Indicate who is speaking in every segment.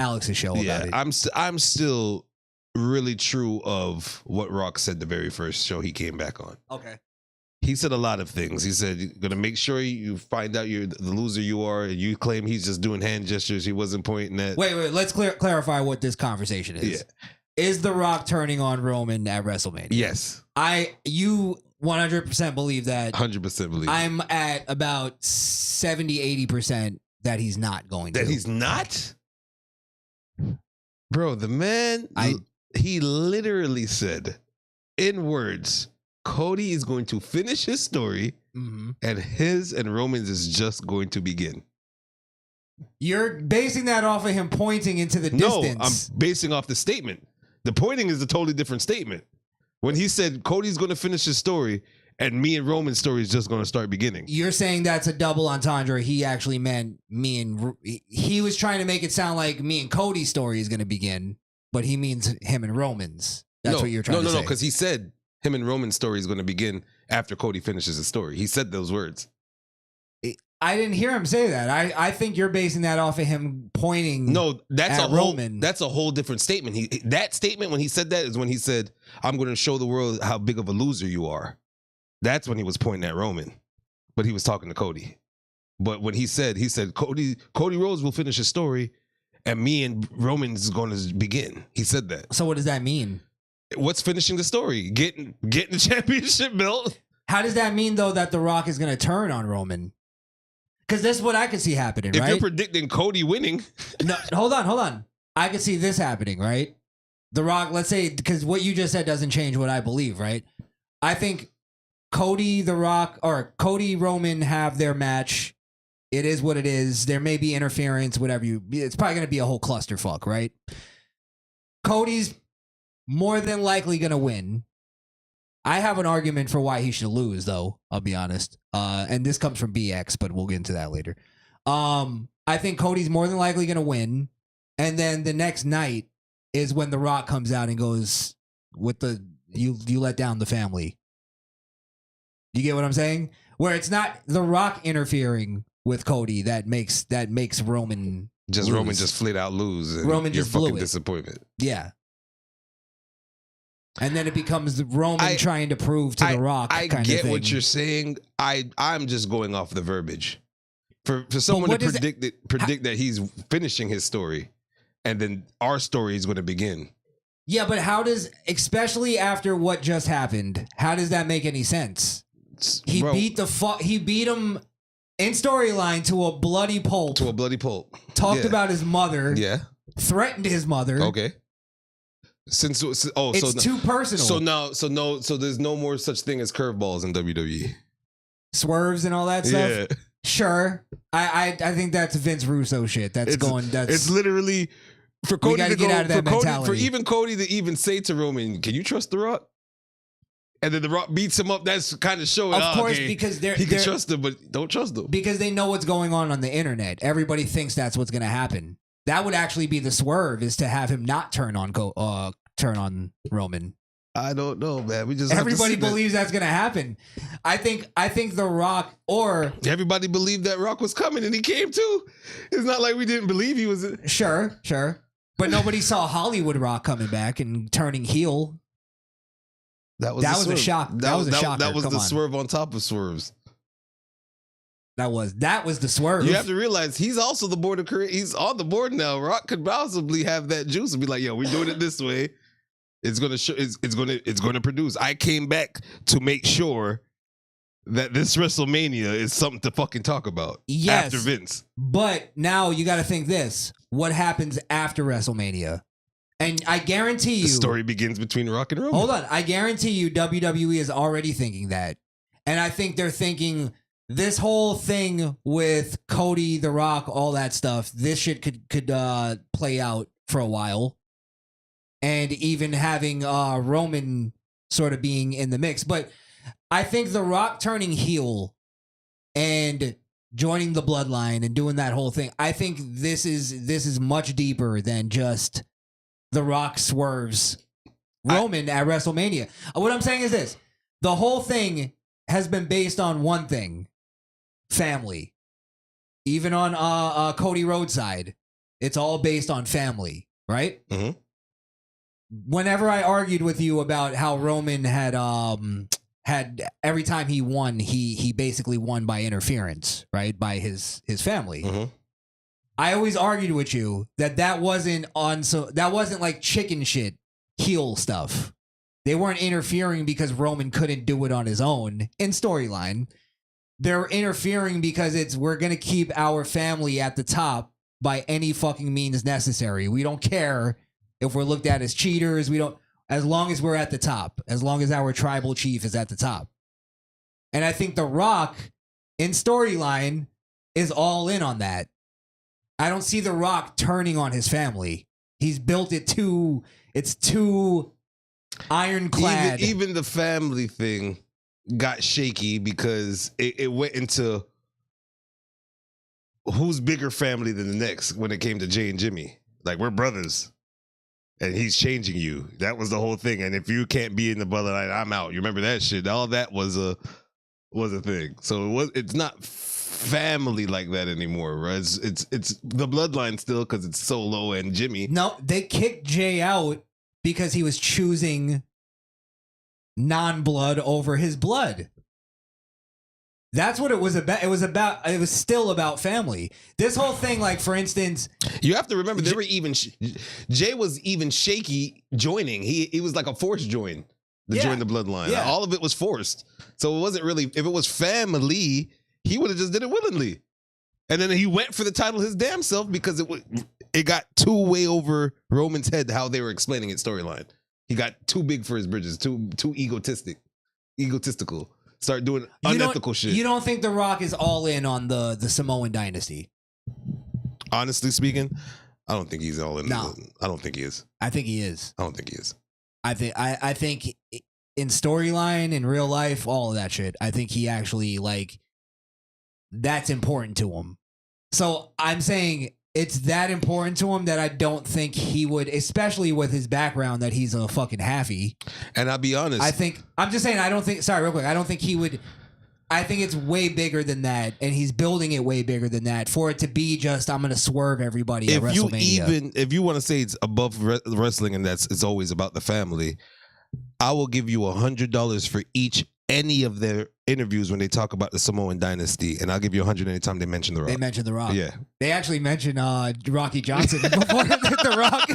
Speaker 1: Alex's show about it.
Speaker 2: I'm still really true of what Rock said the very first show he came back on.
Speaker 1: Okay.
Speaker 2: He said a lot of things. He said, you're going to make sure you find out you're the loser you are. And you claim he's just doing hand gestures. He wasn't pointing at.
Speaker 1: Wait. Let's clarify what this conversation is.
Speaker 2: Yeah.
Speaker 1: Is The Rock turning on Roman at WrestleMania?
Speaker 2: Yes.
Speaker 1: You 100% believe that.
Speaker 2: 100% believe.
Speaker 1: I'm at about 70-80% that he's not going to.
Speaker 2: That he's not? Bro, the man, he literally said in words, Cody is going to finish his story, and his and Roman's is just going to begin.
Speaker 1: You're basing that off of him pointing into the distance.
Speaker 2: No, I'm basing off the statement. The pointing is a totally different statement. When he said Cody's going to finish his story, and me and Roman's story is just going to start beginning.
Speaker 1: You're saying that's a double entendre. He actually meant me and... He was trying to make it sound like me and Cody's story is going to begin, but he means him and Roman's. That's what you're trying to say.
Speaker 2: No, because he said him and Roman's story is going to begin after Cody finishes his story. He said those words.
Speaker 1: I didn't hear him say that. I think you're basing that off of him pointing.
Speaker 2: No, that's
Speaker 1: at Roman.
Speaker 2: That's a whole different statement. That statement when he said that is when he said, "I'm going to show the world how big of a loser you are." That's when he was pointing at Roman, but he was talking to Cody. But when he said Cody Rhodes will finish his story, and me and Roman's going to begin. He said that.
Speaker 1: So what does that mean?
Speaker 2: What's finishing the story? Getting the championship belt.
Speaker 1: How does that mean though that The Rock is going to turn on Roman? Because this is what I could see happening, right?
Speaker 2: If you're predicting Cody winning.
Speaker 1: No, hold on. I could see this happening, right? The Rock, let's say, because what you just said doesn't change what I believe, right? I think Cody, The Rock, or Cody, Roman have their match. It is what it is. There may be interference, whatever it's probably going to be a whole clusterfuck, right? Cody's more than likely going to win. I have an argument for why he should lose, though. I'll be honest. And this comes from BX, but we'll get into that later. I think Cody's more than likely going to win. And then the next night is when The Rock comes out and goes with you let down the family. You get what I'm saying? Where it's not The Rock interfering with Cody that makes Roman lose.
Speaker 2: Roman just flat out lose. And
Speaker 1: Roman just blew it.
Speaker 2: Disappointment.
Speaker 1: Yeah. And then it becomes Roman trying to prove to The Rock.
Speaker 2: I
Speaker 1: kind
Speaker 2: get
Speaker 1: of thing.
Speaker 2: what you're saying. I'm just going off the verbiage. For someone to predict that he's finishing his story, and then our story is going to begin.
Speaker 1: Yeah, but how does, especially after what just happened, how does that make any sense? He beat him in storyline to a bloody pulp. Talked about his mother.
Speaker 2: Yeah.
Speaker 1: Threatened his mother.
Speaker 2: Okay. It's
Speaker 1: too personal.
Speaker 2: So there's no more such thing as curveballs in WWE.
Speaker 1: Swerves and all that stuff.
Speaker 2: Yeah.
Speaker 1: Sure. I think that's Vince Russo shit. It's
Speaker 2: literally for Cody to
Speaker 1: get out of that mentality.
Speaker 2: For even Cody to even say to Roman, "Can you trust The Rock?" And then The Rock beats him up. That's kind of showing.
Speaker 1: Of course, because
Speaker 2: he can trust him, but don't trust him
Speaker 1: because they know what's going on the internet. Everybody thinks that's what's going to happen. That would actually be the swerve, is to have him not turn on Roman.
Speaker 2: I don't know, man.
Speaker 1: Everybody believes that's going to happen. I think The Rock, or
Speaker 2: everybody believed that Rock was coming and he came too. It's not like we didn't believe he was.
Speaker 1: Sure. But nobody saw Hollywood Rock coming back and turning heel. That was a shock. That was a shocker.
Speaker 2: That was the swerve on top of swerves.
Speaker 1: That was the swerve.
Speaker 2: You have to realize he's also the board of creation. He's on the board now. Rock could possibly have that juice and be like, "Yo, we're doing it this way. It's gonna show. It's gonna produce." I came back to make sure that this WrestleMania is something to fucking talk about.
Speaker 1: Yes,
Speaker 2: after Vince.
Speaker 1: But now you got to think this: what happens after WrestleMania? And I guarantee you,
Speaker 2: the story begins between Rock and Roman.
Speaker 1: Hold on, I guarantee you, WWE is already thinking that, and I think they're thinking. This whole thing with Cody, The Rock, all that stuff, this shit could play out for a while. And even having Roman sort of being in the mix. But I think The Rock turning heel and joining the bloodline and doing that whole thing, I think this is much deeper than just The Rock swerves Roman at WrestleMania. What I'm saying is this. The whole thing has been based on one thing. Family. Even on Cody Rhodes' side. It's all based on family, right?
Speaker 2: Mhm.
Speaker 1: Whenever I argued with you about how Roman had every time he won, he basically won by interference, right? By his family.
Speaker 2: Mhm.
Speaker 1: I always argued with you that wasn't like chicken shit heel stuff. They weren't interfering because Roman couldn't do it on his own in storyline. They're interfering because we're going to keep our family at the top by any fucking means necessary. We don't care if we're looked at as cheaters. As long as we're at the top, as long as our tribal chief is at the top. And I think The Rock in storyline is all in on that. I don't see The Rock turning on his family. He's built it it's too ironclad.
Speaker 2: Even the family thing got shaky because it went into who's bigger family than the next when it came to Jay and Jimmy. Like, we're brothers. And he's changing you. That was the whole thing. And if you can't be in the bloodline, I'm out. You remember that shit? All that was a thing. So it's not family like that anymore, right? It's the bloodline still because it's Solo and Jimmy.
Speaker 1: No, they kicked Jay out because he was choosing non-blood over his blood. That's what it was about. It was still about family. This whole thing, like, for instance,
Speaker 2: you have to remember they were even Jay was even shaky joining. He was like a forced join to join the bloodline.
Speaker 1: Yeah.
Speaker 2: All of it was forced. So it wasn't really, if it was family, he would have just did it willingly. And then he went for the title his damn self because it got too way over Roman's head how they were explaining it storyline. He got too big for his bridges, too egotistical. Start doing unethical shit.
Speaker 1: You don't think The Rock is all in on the Samoan dynasty?
Speaker 2: Honestly speaking, I don't think he's all in.
Speaker 1: No.
Speaker 2: I don't think he is.
Speaker 1: I think he is.
Speaker 2: I don't think he is.
Speaker 1: I think in storyline, in real life, all of that shit, I think he actually, like, that's important to him. So I'm saying it's that important to him that I don't think he would, especially with his background that he's a fucking halfie.
Speaker 2: And I'll be honest.
Speaker 1: I'm just saying, I don't think he would. I think it's way bigger than that, and he's building it way bigger than that for it to be just, I'm going to swerve everybody at WrestleMania.
Speaker 2: If you want to say it's above wrestling and it's always about the family, I will give you $100 for any of their interviews when they talk about the Samoan dynasty, and I'll give you $100 anytime they mention The Rock.
Speaker 1: They mention The Rock.
Speaker 2: Yeah.
Speaker 1: They actually mention Rocky Johnson before The Rock.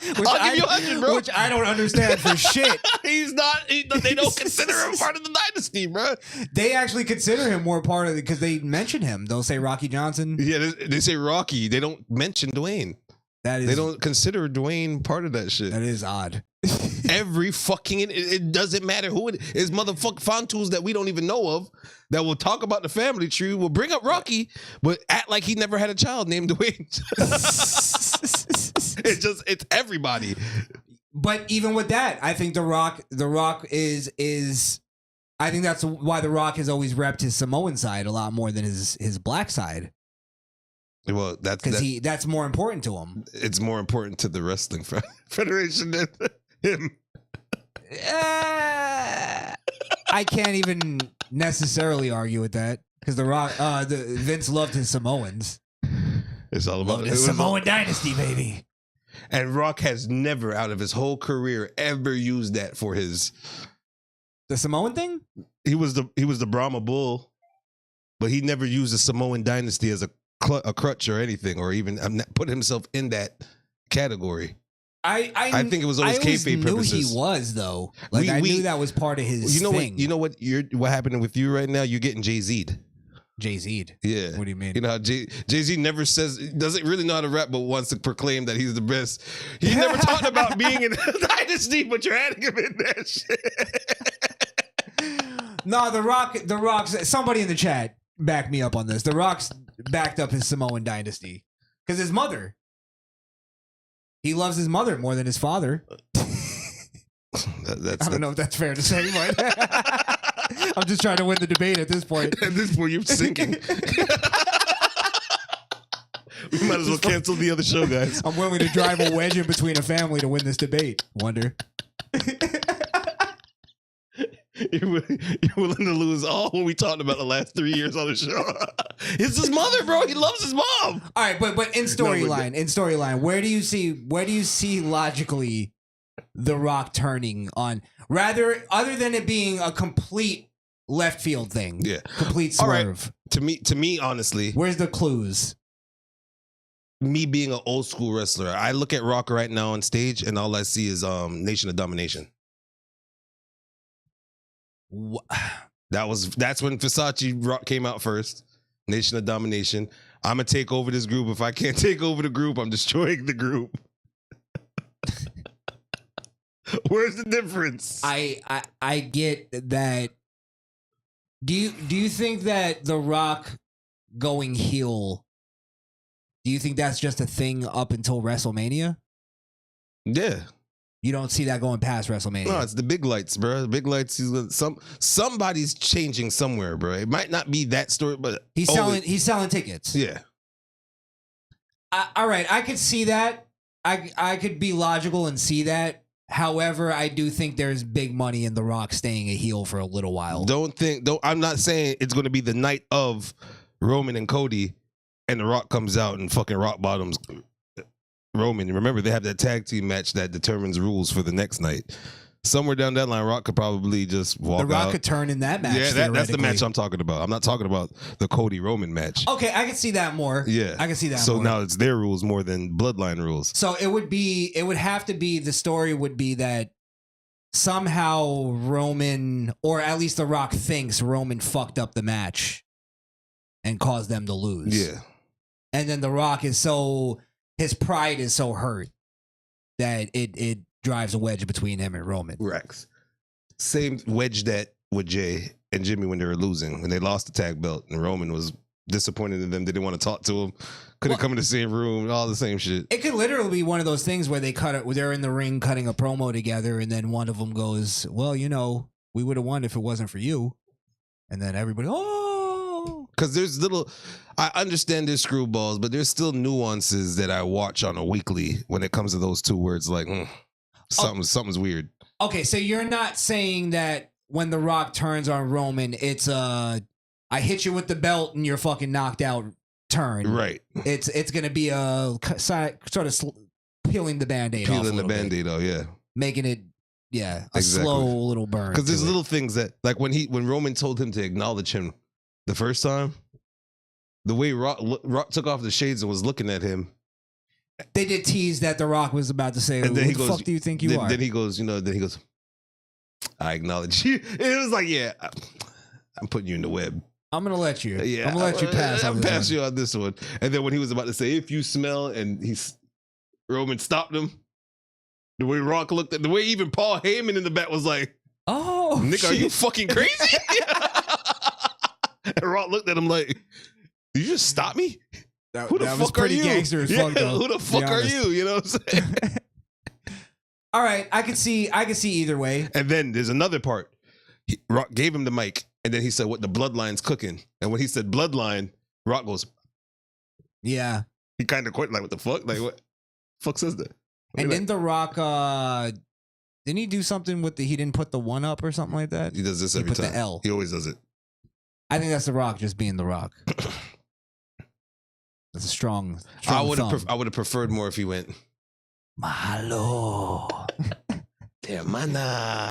Speaker 2: I'll give you 100, bro.
Speaker 1: Which I don't understand for shit.
Speaker 2: He's not. They don't consider him part of the dynasty, bro.
Speaker 1: They actually consider him more part of it because they mention him. They'll say Rocky Johnson.
Speaker 2: Yeah, they say Rocky. They don't mention Dwayne. They don't consider Dwayne part of that shit.
Speaker 1: That is odd.
Speaker 2: Every fucking it doesn't matter who it is, motherfucking Fontoos that we don't even know of that will talk about the family tree, will bring up Rocky, but act like he never had a child named Dwayne. It's everybody.
Speaker 1: But even with that, I think The Rock is I think that's why The Rock has always repped his Samoan side a lot more than his black side.
Speaker 2: Well,
Speaker 1: that's more important to him.
Speaker 2: It's more important to the wrestling federation than him.
Speaker 1: I can't even necessarily argue with that because The Rock, Vince loved his Samoans.
Speaker 2: It's all about
Speaker 1: the Samoan dynasty, baby.
Speaker 2: And Rock has never, out of his whole career, ever used that for the
Speaker 1: Samoan thing.
Speaker 2: He was the Brahma Bull, but he never used the Samoan dynasty as a crutch or anything, or even put himself in that category. I think it was always kayfabe purposes.
Speaker 1: I knew he was though. Like I knew that was part of his. thing.
Speaker 2: What happening with you right now? You're getting Jay-Z'd.
Speaker 1: Jay-Z'd.
Speaker 2: Yeah.
Speaker 1: What do you mean?
Speaker 2: You know how Jay-Z never doesn't really know how to rap, but wants to proclaim that he's the best. He never talked about being in the dynasty, but you're adding him in that shit.
Speaker 1: No, The Rock's. Somebody in the chat back me up on this. The Rock's backed up his Samoan dynasty because his mother. He loves his mother more than his father. I don't know if that's fair to say, but I'm just trying to win the debate at this point.
Speaker 2: At this point, you're sinking. We might as well cancel the other show, guys.
Speaker 1: I'm willing to drive a wedge in between a family to win this debate. Wonder.
Speaker 2: You're willing to lose all what we talked about the last 3 years on the show. It's his mother, bro. He loves his mom.
Speaker 1: All right, but in storyline, where do you see logically The Rock turning on, rather other than it being a complete left field thing?
Speaker 2: Yeah,
Speaker 1: complete swerve.
Speaker 2: Right. To me, honestly,
Speaker 1: where's the clues?
Speaker 2: Me being an old school wrestler, I look at Rock right now on stage, and all I see is Nation of Domination. That's when Versace Rock came out first. Nation of Domination. I'm gonna take over this group. If I can't take over the group, I'm destroying the group. Where's the difference?
Speaker 1: I get that. Do you think that The Rock going heel? Do you think that's just a thing up until WrestleMania?
Speaker 2: Yeah.
Speaker 1: You don't see that going past WrestleMania.
Speaker 2: No, it's the big lights, bro. The big lights. Somebody's changing somewhere, bro. It might not be that story, but
Speaker 1: he's selling tickets.
Speaker 2: Yeah.
Speaker 1: All right, I could see that. I could be logical and see that. However, I do think there's big money in The Rock staying a heel for a little while.
Speaker 2: I'm not saying it's going to be the night of Roman and Cody, and The Rock comes out and fucking rock bottoms Roman. Remember, they have that tag team match that determines rules for the next night. Somewhere down that line, Rock could probably just walk out.
Speaker 1: The Rock could turn in that match.
Speaker 2: Yeah, that's the match I'm talking about. I'm not talking about the Cody Roman match.
Speaker 1: Okay, I can see that more.
Speaker 2: Yeah,
Speaker 1: I can see that.
Speaker 2: So
Speaker 1: more.
Speaker 2: now it's their rules more than Bloodline rules.
Speaker 1: So it would have to be, the story would be that somehow Roman, or at least The Rock thinks Roman fucked up the match and caused them to lose.
Speaker 2: Yeah.
Speaker 1: And then The Rock his pride is so hurt that it drives a wedge between him and Roman.
Speaker 2: Rex. Same wedge that with Jay and Jimmy when they were losing, when they lost the tag belt, and Roman was disappointed in them. They didn't want to talk to him. Couldn't come in the same room. All the same shit.
Speaker 1: It could literally be one of those things where they're in the ring cutting a promo together, and then one of them goes, "Well, we would have won if it wasn't for you," and then everybody,
Speaker 2: because there's I understand there's screwballs, but there's still nuances that I watch on a weekly when it comes to those two words. Like, something's weird.
Speaker 1: Okay, so you're not saying that when The Rock turns on Roman, it's I hit you with the belt and you're fucking knocked out turn.
Speaker 2: Right.
Speaker 1: It's going to be a sort of peeling the Band-Aid off.
Speaker 2: Peeling the Band-Aid off, yeah.
Speaker 1: Making it, a slow little burn.
Speaker 2: Because there's little things that, like when Roman told him to acknowledge him the first time, the way Rock took off the shades and was looking at him.
Speaker 1: They did tease that The Rock was about to say,
Speaker 2: and then
Speaker 1: "Who the fuck do you think you are?"
Speaker 2: Then he goes, "I acknowledge you." It was like, yeah, I'm putting you in the web.
Speaker 1: I'm gonna let you.
Speaker 2: Yeah,
Speaker 1: I'm gonna let you pass.
Speaker 2: I'm pass you on this one. And then when he was about to say, "If you smell," and Roman stopped him. The way Rock looked at, the way even Paul Heyman in the back was like,
Speaker 1: "Oh,
Speaker 2: Nick,
Speaker 1: shit.
Speaker 2: Are you fucking crazy?" And Rock looked at him like, "Did you just stop me? Who the fuck are you?
Speaker 1: Gangster as fuck, though,
Speaker 2: who the fuck are you? You know what I'm saying?"
Speaker 1: All right, I can see either way.
Speaker 2: And then there's another part. Rock gave him the mic, and then he said, "What the Bloodline's cooking?" And when he said Bloodline, Rock goes,
Speaker 1: "Yeah."
Speaker 2: He kind of quit, like, "What the fuck? Like, what? Fuck says that?"
Speaker 1: And then The Rock, didn't he do something with he didn't put the one up or something like that?
Speaker 2: He does this every time.
Speaker 1: The L.
Speaker 2: He always does it.
Speaker 1: I think that's The Rock just being The Rock. That's a strong
Speaker 2: I would have preferred more if he went,
Speaker 1: Mahalo.
Speaker 2: Hermana.